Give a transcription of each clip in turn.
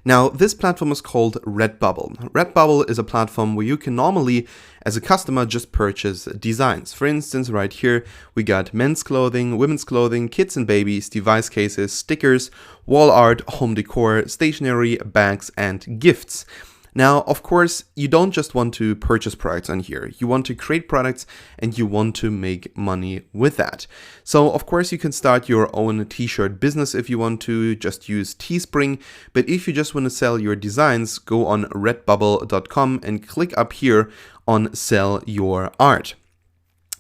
Now, this platform is called RedBubble. RedBubble is a platform where you can normally, as a customer, just purchase designs. For instance, right here, we got men's clothing, women's clothing, kids and babies, device cases, stickers, wall art, home decor, stationery, bags, and gifts. Now, of course, you don't just want to purchase products on here. You want to create products and you want to make money with that. So, of course, you can start your own t-shirt business if you want to, just use Teespring. But if you just want to sell your designs, go on redbubble.com and click up here on Sell Your Art.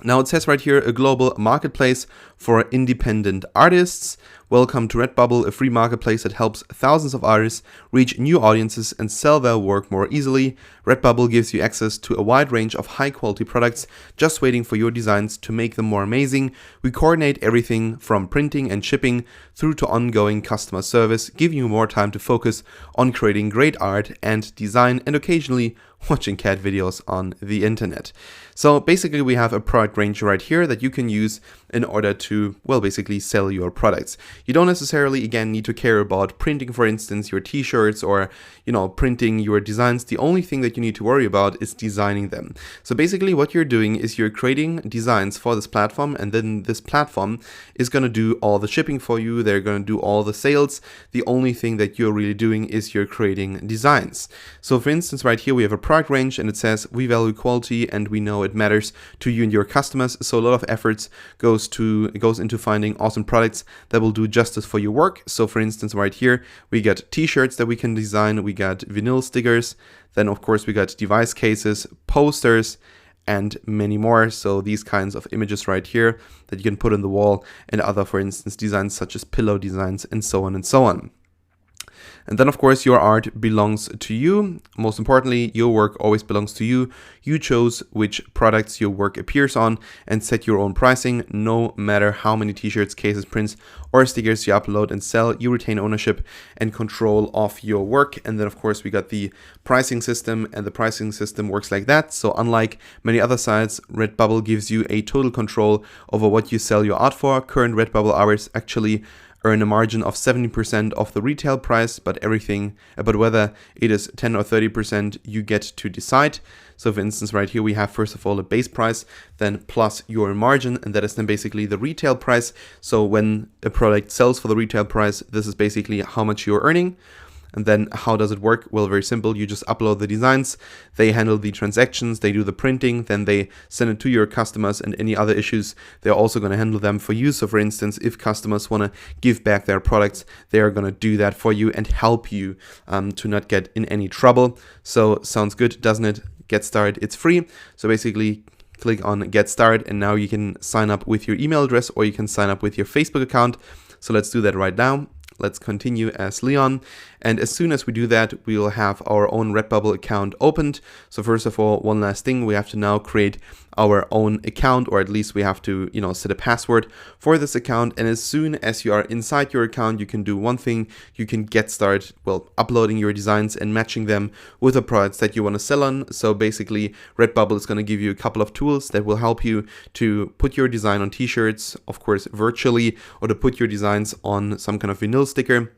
Now it says right here, a global marketplace for independent artists. Welcome to RedBubble, a free marketplace that helps thousands of artists reach new audiences and sell their work more easily. RedBubble gives you access to a wide range of high quality products, just waiting for your designs to make them more amazing. We coordinate everything from printing and shipping through to ongoing customer service, giving you more time to focus on creating great art and design and occasionally watching cat videos on the internet. So basically we have a product range right here that you can use in order to, well, basically sell your products. You don't necessarily, again, need to care about printing, for instance, your t-shirts or, printing your designs. The only thing that you need to worry about is designing them. So basically what you're doing is you're creating designs for this platform, and then this platform is going to do all the shipping for you. They're going to do all the sales. The only thing that you're really doing is you're creating designs. So for instance, right here we have a product range and it says we value quality and we know it matters to you and your customers. So a lot of efforts goes into finding awesome products that will do justice for your work. So for instance, right here we got t-shirts that we can design, we got vinyl stickers, then of course we got device cases, posters, and many more. So these kinds of images right here that you can put on the wall, and other, for instance, designs such as pillow designs and so on and so on. And then, of course, your art belongs to you. Most importantly, your work always belongs to you. You chose which products your work appears on and set your own pricing. No matter how many t-shirts, cases, prints, or stickers you upload and sell, you retain ownership and control of your work. And then, of course, we got the pricing system, and the pricing system works like that. So unlike many other sites, RedBubble gives you a total control over what you sell your art for. Current RedBubble artists actually earn a margin of 70% of the retail price, but whether it is 10 or 30%, you get to decide. So for instance, right here we have first of all a base price, then plus your margin, and that is then basically the retail price. So when a product sells for the retail price, this is basically how much you're earning. And then how does it work? Well, very simple. You just upload the designs, they handle the transactions, they do the printing, then they send it to your customers, and any other issues, they're also going to handle them for you. So for instance, if customers want to give back their products, they're going to do that for you and help you to not get in any trouble. So sounds good, doesn't it? Get started. It's free. So basically click on get started, and now you can sign up with your email address, or you can sign up with your Facebook account. So let's do that right now. Let's continue as Leon, and as soon as we do that, we will have our own RedBubble account opened. So first of all, one last thing, we have to now create our own account, or at least we have to, set a password for this account. And as soon as you are inside your account, you can do one thing. You can get started, uploading your designs and matching them with the products that you want to sell on. So basically, RedBubble is going to give you a couple of tools that will help you to put your design on t-shirts, of course, virtually, or to put your designs on some kind of vinyl sticker.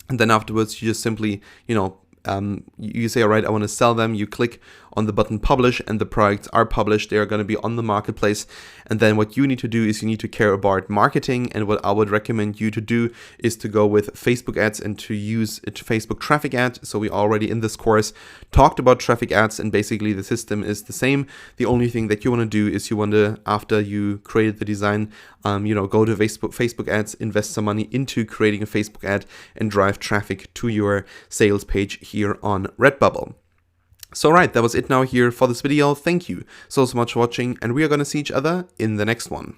And then afterwards, you just simply, you say, all right, I want to sell them. You click on the button publish, and the products are published. They are going to be on the marketplace. And then what you need to do is you need to care about marketing. And what I would recommend you to do is to go with Facebook ads and to use a Facebook traffic ad. So we already in this course talked about traffic ads, and basically the system is the same. The only thing that you want to do is you want to, after you created the design, go to Facebook ads, invest some money into creating a Facebook ad and drive traffic to your sales page here on RedBubble. So right, that was it now here for this video. Thank you so much for watching, and we are going to see each other in the next one.